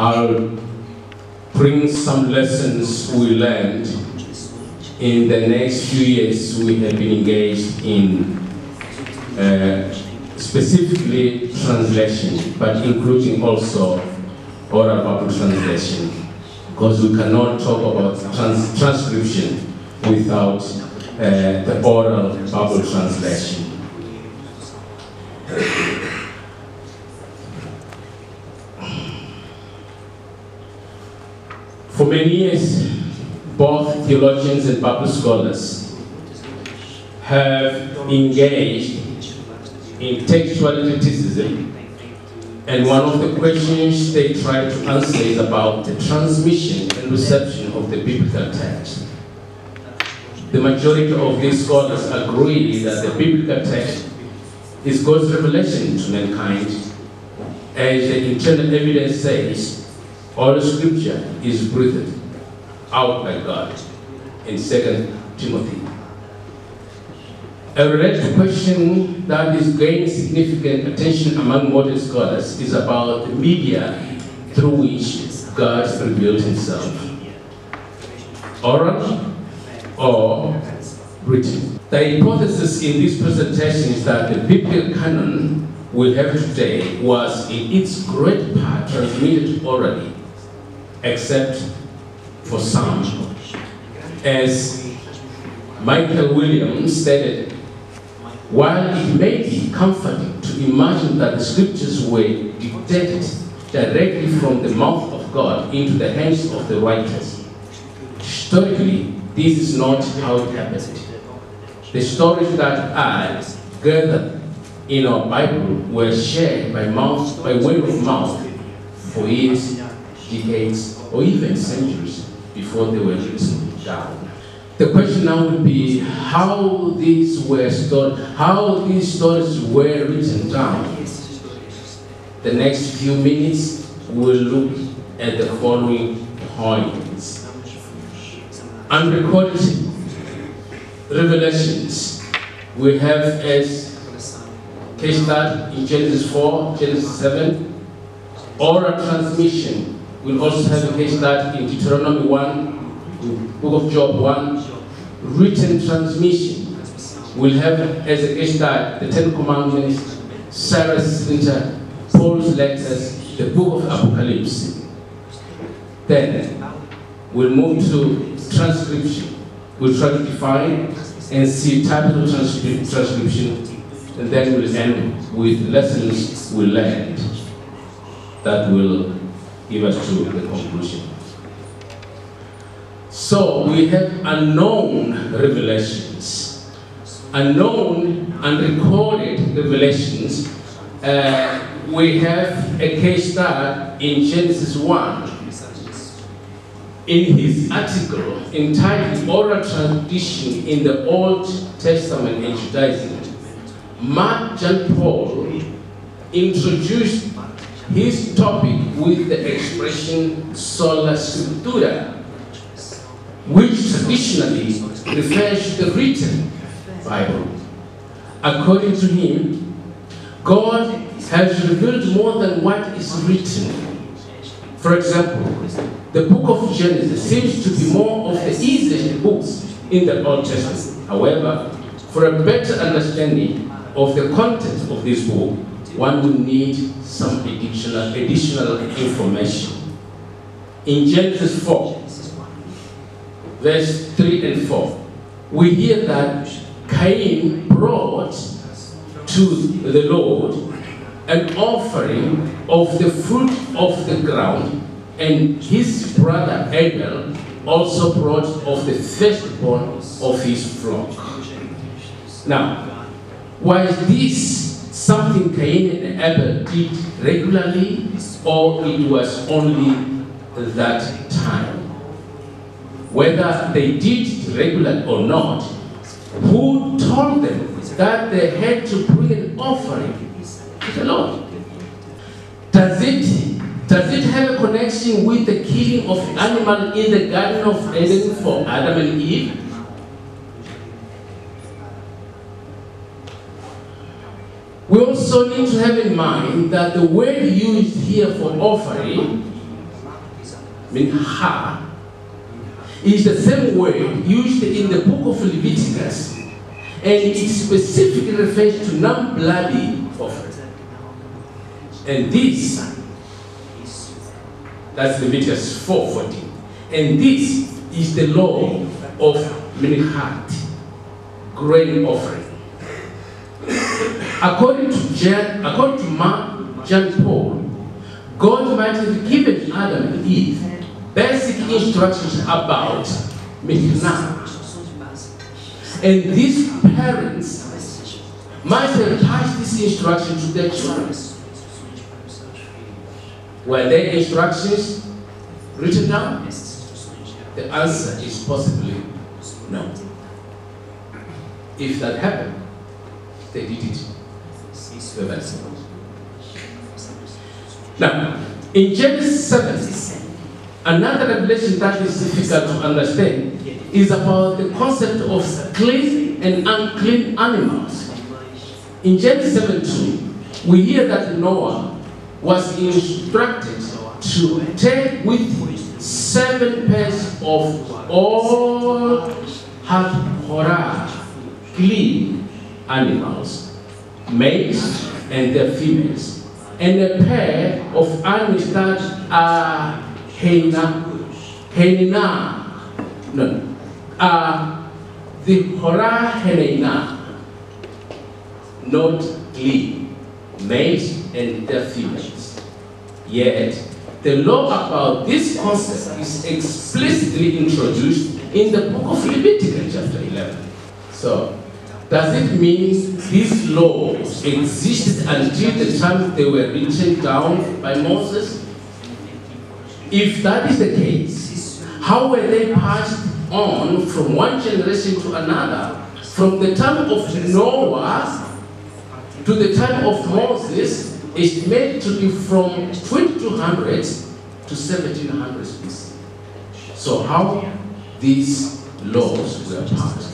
I'll bring some lessons we learned in the next few years we have been engaged in specifically translation, but including also oral Bible translation, because we cannot talk about transcription without the oral Bible translation. For many years, both theologians and Bible scholars have engaged in textual criticism, and one of the questions they try to answer is about the transmission and reception of the biblical text. The majority of these scholars agree that the biblical text is God's revelation to mankind. As the internal evidence says, all Scripture is breathed out by God in 2 Timothy. A related question that is gaining significant attention among modern scholars is about the media through which God revealed himself. Oral or written. The hypothesis in this presentation is that the biblical canon we have today was in its great part transmitted orally, except for some. As Michael Williams stated, while it may be comforting to imagine that the scriptures were dictated directly from the mouth of God into the hands of the writers, historically, this is not how it happened. The stories that are gathered in our Bible were shared by word of mouth for years, decades, or even centuries before they were written down. The question now would be how these stories were written down. The next few minutes we'll look at the following points. Unrecorded revelations we have as case study in Genesis 4, Genesis 7. Oral transmission we'll also have a case study in Deuteronomy 1, Book of Job 1. Written transmission we'll have as a case study the 10 Commandments, Sarah's Splinter, Paul's letters, the Book of Apocalypse. Then we'll move to transcription. We'll try to define and see types of transcription, and then we'll end with lessons we learned that will give us to the conclusion. So we have unknown revelations, unknown unrecorded revelations. We have a case study in Genesis 1. In his article entitled Oral Tradition in the Old Testament and Judaism, Mark John Paul introduced his topic with the expression sola scriptura, which traditionally refers to the written Bible. According to him, God has revealed more than what is written. For example, the book of Genesis seems to be more of the easiest books in the Old Testament. However, for a better understanding of the content of this book, one will need some additional information. In Genesis 4, verse 3 and 4, we hear that Cain brought to the Lord an offering of the fruit of the ground, and his brother Abel also brought of the firstborn of his flock. Now, was this something Cain and Abel did regularly, or it was only that time? Whether they did it regularly or not, who told them that they had to bring an offering to the Lord? Does it have a connection with the killing of animal in the Garden of Eden for Adam and Eve? We also need to have in mind that the word used here for offering meaning ha, is the same word used in the book of Leviticus, and it specifically refers to non-bloody offering. And this, that's Leviticus 4:14. And this is the law of Minichat, grain offering. According to Mark, John Paul, God might have given Adam and Eve basic instructions about Minichat. And these parents might have passed this instruction to their children. Were their instructions written down? The answer is possibly no. If that happened, they did it. Now, in Genesis 7, another revelation that is difficult to understand is about the concept of clean and unclean animals. In Genesis 7:2, we hear that Noah was instructed to take with 7 pairs of all Hathorah, clean animals, males and their females, and a pair of animals that are the Horah Henena, not clean, males and their females. Yet, the law about this concept is explicitly introduced in the book of Leviticus chapter 11. So, does it mean these laws existed until the time they were written down by Moses? If that is the case, how were they passed on from one generation to another, from the time of Noah to the time of Moses, estimated to be from 2200 to 1700 BC? So how these laws were passed?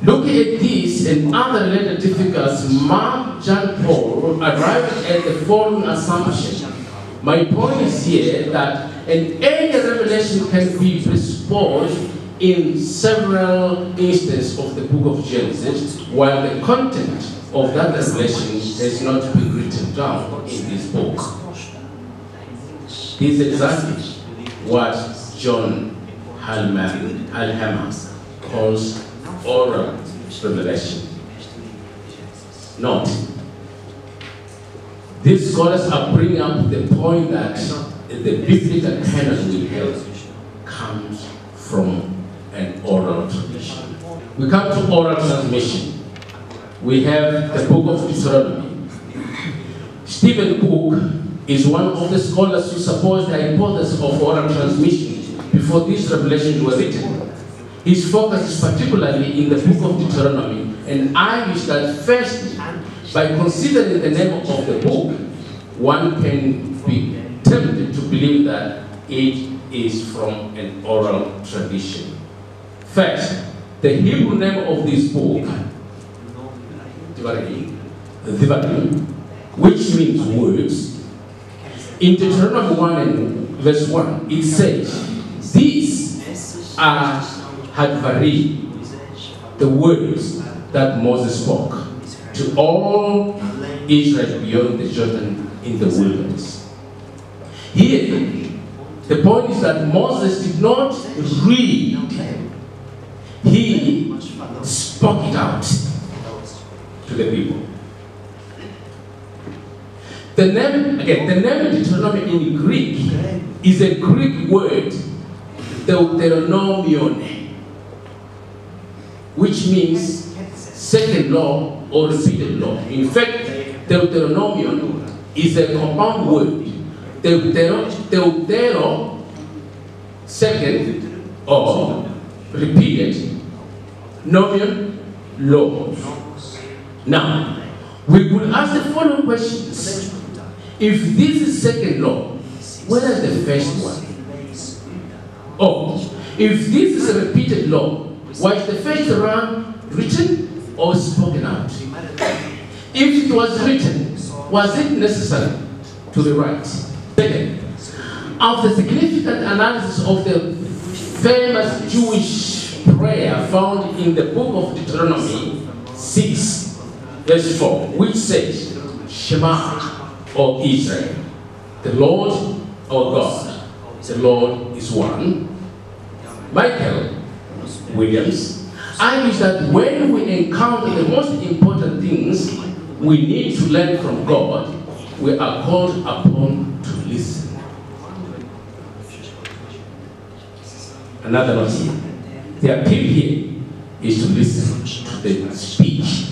Looking at this and other related difficulties, Mark, John Paul arrived at the following assumption. My point is here that an earlier revelation can be presupposed in several instances of the book of Genesis, while the content of that revelation has not been written down in this book. This is exactly what John Alhammer calls oral revelation. Note, these scholars are bringing up the point that the biblical canon we have comes from an oral tradition. We come to oral transmission. We have the book of Deuteronomy. Stephen Cook is one of the scholars who supports the hypothesis of oral transmission before these revelations were written. His focus is particularly in the book of Deuteronomy, and argues that first, by considering the name of the book, one can be tempted to believe that it is from an oral tradition. First, the Hebrew name of this book, Devarim, which means words, in Deuteronomy 1 and verse 1, it says, these are Hadvari, the words that Moses spoke to all Israel beyond the Jordan in the wilderness. Here, the point is that Moses did not read, he spoke it out to the people. The name, again, the name Deuteronomy in Greek is a Greek word, Deuteronomion, which means second law or repeated law. In fact, Deuteronomion is a compound word. Deutero, second, or repeated, nomion, law. Now, we could ask the following questions. If this is second law, where is the first one? Or, if this is a repeated law, was the first one written or spoken out? If it was written, was it necessary to rewrite? Second, of the significant analysis of the famous Jewish prayer found in the book of Deuteronomy 6, verse 4, which says, Shema, O Israel, the Lord our God, the Lord is one. Michael Williams argues that when we encounter the most important things we need to learn from God, we are called upon to listen. Another note here. The appeal here is to listen to the speech